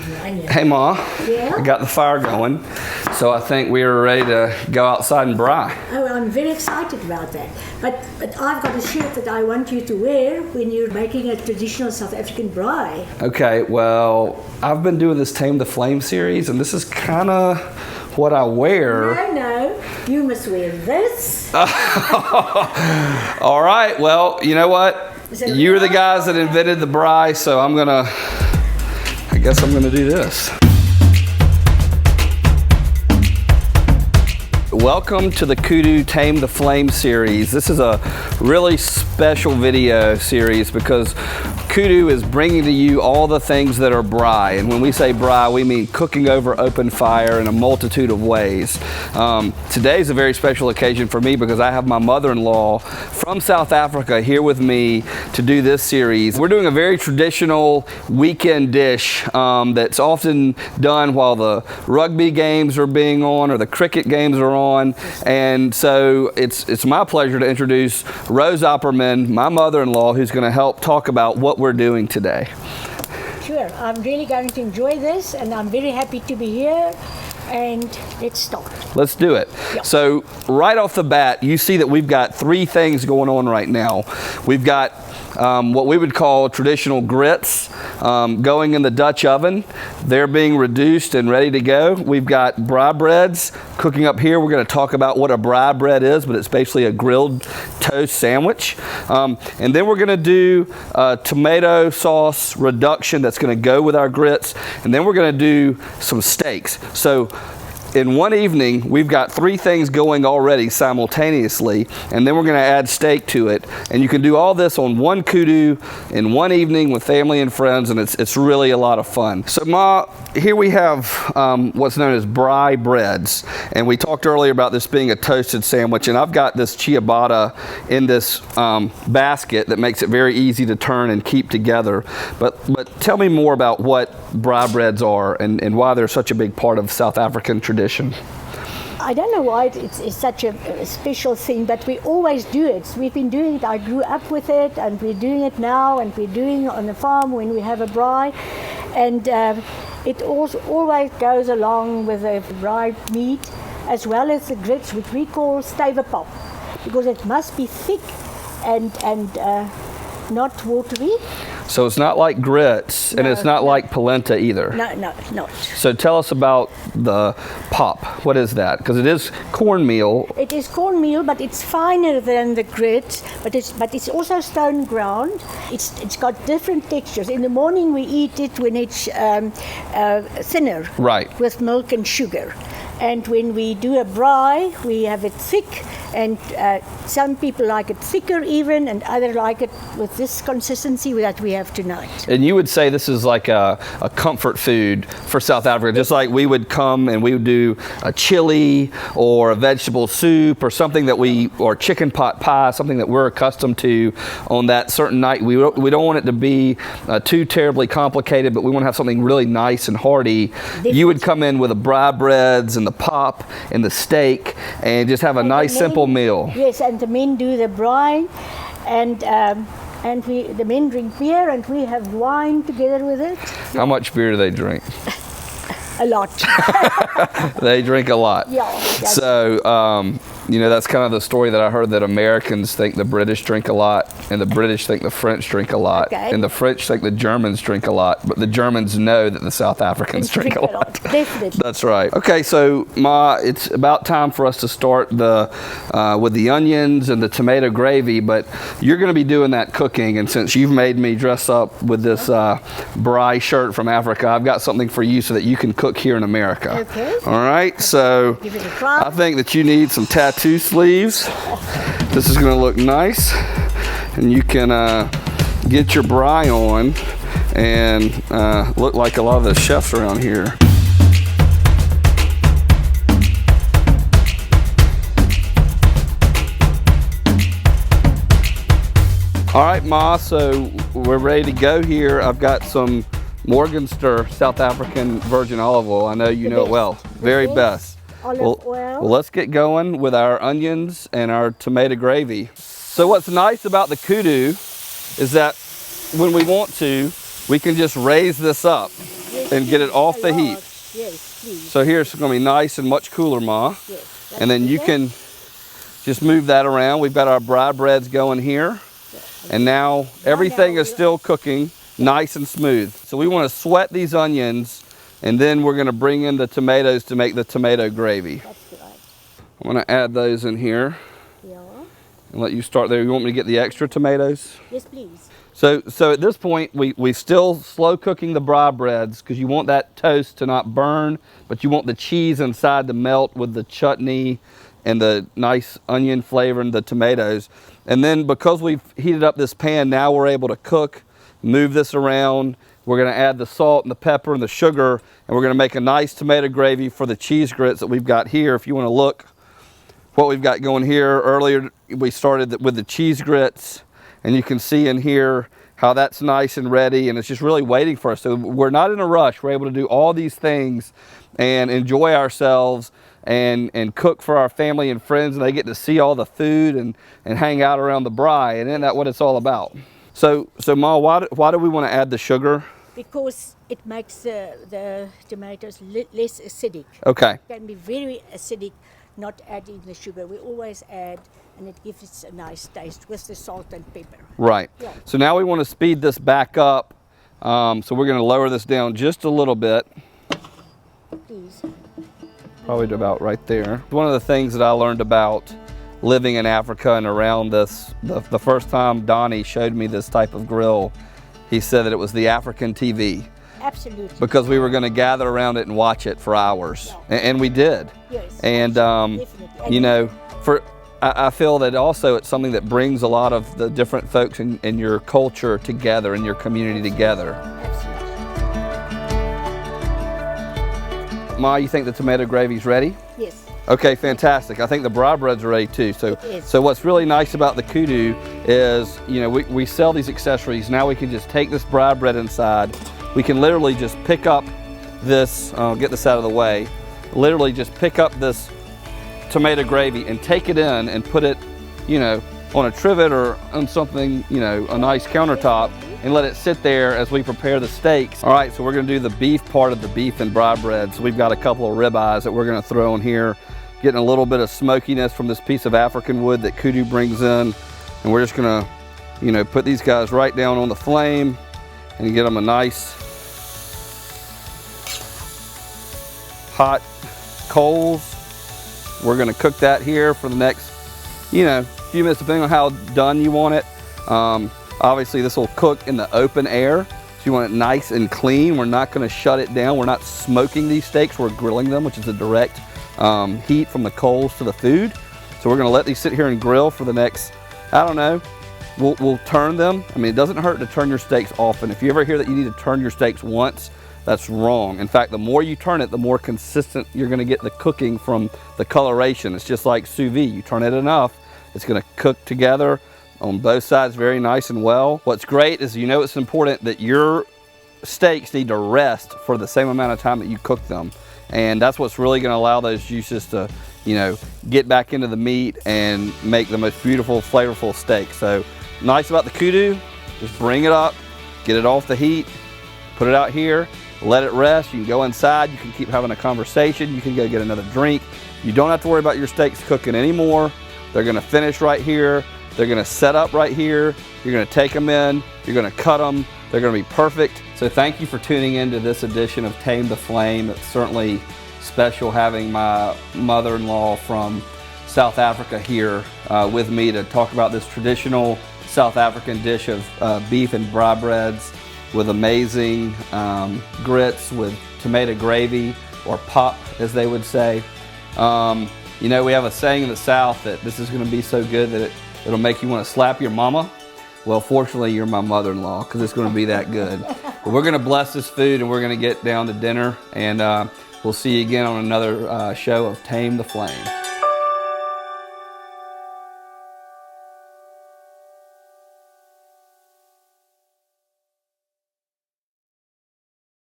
Hey Ma, Yeah? I got the fire going, so I think we are ready to go outside and braai. Oh, I'm very excited about that. But I've got a shirt that I want you to wear when you're making a traditional South African braai. Okay, well, I've been doing this Tame the Flame series, and this is kind of what I wear. No, you must wear this. All right, well, you know what? You're the guys that invented the braai, so I guess I'm gonna do this. Welcome to the Kudu Tame the Flame series. This is a really special video series because Kudu is bringing to you all the things that are braai. And when we say braai, we mean cooking over open fire in a multitude of ways. Today's a very special occasion for me because I have my mother-in-law from South Africa here with me to do this series. We're doing a very traditional weekend dish that's often done while the rugby games are being on or the cricket games are on. And so it's my pleasure to introduce Rose Opperman, my mother-in-law, who's going to help talk about what we're doing today. Sure, I'm really going to enjoy this, and I'm very happy to be here. And let's start. Let's do it. Yep. So right off the bat, you see that we've got three things going on right now. We've got what we would call traditional grits going in the Dutch oven. They're being reduced and ready to go. We've got braai breads cooking up here. We're going to talk about what a braai bread is, but it's basically a grilled toast sandwich. And then we're going to do a tomato sauce reduction that's going to go with our grits. And then we're going to do some steaks. So in one evening, we've got three things going already simultaneously, and then we're going to add steak to it. And you can do all this on one kudu in one evening with family and friends, and it's really a lot of fun. So Ma, here we have what's known as braai breads, and we talked earlier about this being a toasted sandwich, and I've got this ciabatta in this basket that makes it very easy to turn and keep together. But tell me more about what braai breads are and why they're such a big part of South African tradition. I don't know why it's such a special thing, but we always do it. We've been doing it. I grew up with it, and we're doing it now, and we're doing it on the farm when we have a braai. And it also always goes along with the braai meat, as well as the grits, which we call stewepap, because it must be thick and not watery. So it's not like grits, and it's not like polenta either. No, it's not. So tell us about the pop. What is that? Because it is cornmeal. It is cornmeal, but it's finer than the grits. But it's also stone ground. It's got different textures. In the morning we eat it when it's thinner, Right, with milk and sugar. And when we do a braai, we have it thick, and some people like it thicker even, and others like it with this consistency that we have tonight. And you would say this is like a comfort food for South Africa, just like we would come and we would do a chili or a vegetable soup or something or chicken pot pie, something that we're accustomed to on that certain night. We don't want it to be too terribly complicated, but we want to have something really nice and hearty. You would come in with the braai breads and the pop and the steak and just have a nice simple meal. Yes, and the men do the braai, and the men drink beer, and we have wine together with it. How much beer do they drink? A lot. They drink a lot. Yeah. So, that's kind of the story that I heard, that Americans think the British drink a lot, and the British think the French drink a lot, okay. and the French think the Germans drink a lot, but the Germans know that the South Africans drink a lot. Definitely. That's right. Okay, so Ma, it's about time for us to start with the onions and the tomato gravy, but you're going to be doing that cooking, and since you've made me dress up with this braai shirt from Africa, I've got something for you so that you can cook here in America. Okay. All right, so give it a try. I think that you need some tattoo sleeves. This is going to look nice, and you can get your braai on and look like a lot of the chefs around here. All right, Ma, so we're ready to go here. I've got some Morgenster South African virgin olive oil. I know you know it well. Very best. Olive oil. Well, let's get going with our onions and our tomato gravy. So what's nice about the kudu is that when we want to, we can just raise this up. Yes. and get it off the heat. Yes, please. So here it's going to be nice and much cooler, Ma. Yes. And then you can just move that around. We've got our braai breads going here. And now everything is still cooking nice and smooth. So we want to sweat these onions, and then we're going to bring in the tomatoes to make the tomato gravy. That's right. I'm going to add those in here. Yeah. And let you start there. You want me to get the extra tomatoes? Yes, please. So at this point, we still slow cooking the braai breads because you want that toast to not burn, but you want the cheese inside to melt with the chutney and the nice onion flavor and the tomatoes. And then because we've heated up this pan, now we're able to cook, move this around. We're going to add the salt and the pepper and the sugar, and we're going to make a nice tomato gravy for the cheese grits that we've got here. If you want to look what we've got going here, earlier we started with the cheese grits, and you can see in here how that's nice and ready, and it's just really waiting for us. So we're not in a rush. We're able to do all these things and enjoy ourselves and cook for our family and friends, and they get to see all the food and hang out around the braai, and isn't that what it's all about? So Ma, why do we want to add the sugar? Because it makes the tomatoes less acidic. Okay. It can be very acidic not adding the sugar. We always add, and it gives it a nice taste with the salt and pepper. Right. Yeah. So now we want to speed this back up. So we're going to lower this down just a little bit. Please. Probably to about right there. One of the things that I learned about living in Africa and around this, the first time Donnie showed me this type of grill, he said that it was the African TV. Absolutely. Because we were going to gather around it and watch it for hours. Yeah. And we did. Yes. And, Definitely. you know, I feel that also it's something that brings a lot of the different folks in your culture together, in your community together. Absolutely. Ma, you think the tomato gravy's ready? Yes. Okay, fantastic. I think the braai bread's ready too. So what's really nice about the kudu is, you know, we sell these accessories. Now we can just take this braai bread inside. We can literally just pick up this, I'll get this out of the way, literally just pick up this tomato gravy and take it in and put it, you know, on a trivet or on something, you know, a nice countertop, and let it sit there as we prepare the steaks. All right, so we're gonna do the beef part of the beef and braai bread. So we've got a couple of ribeyes that we're gonna throw in here, getting a little bit of smokiness from this piece of African wood that kudu brings in. And we're just gonna, you know, put these guys right down on the flame and get them a nice hot coals. We're gonna cook that here for the next, you know, few minutes, depending on how done you want it. Obviously this will cook in the open air, so you want it nice and clean. We're not gonna shut it down. We're not smoking these steaks, we're grilling them, which is a direct heat from the coals to the food. So we're gonna let these sit here and grill for the next, I don't know, we'll turn them. I mean, it doesn't hurt to turn your steaks often. If you ever hear that you need to turn your steaks once, that's wrong. In fact, the more you turn it, the more consistent you're gonna get the cooking from the coloration. It's just like sous vide. You turn it enough, it's gonna cook together on both sides very nice and well. What's great is, you know, it's important that your steaks need to rest for the same amount of time that you cook them. And that's what's really gonna allow those juices to, you know, get back into the meat and make the most beautiful, flavorful steak. So nice about the kudu, just bring it up, get it off the heat, put it out here, let it rest. You can go inside, you can keep having a conversation, you can go get another drink. You don't have to worry about your steaks cooking anymore. They're gonna finish right here. They're gonna set up right here. You're gonna take them in, you're gonna cut them. They're gonna be perfect. So thank you for tuning in to this edition of Tame the Flame. It's certainly special having my mother-in-law from South Africa here with me to talk about this traditional South African dish of beef and braai breads with amazing grits with tomato gravy, or pop as they would say. You know, we have a saying in the South that this is gonna be so good that it'll make you wanna slap your mama. Well, fortunately, you're my mother-in-law, because it's gonna be that good. But we're gonna bless this food and we're gonna get down to dinner, and we'll see you again on another show of Tame the Flame.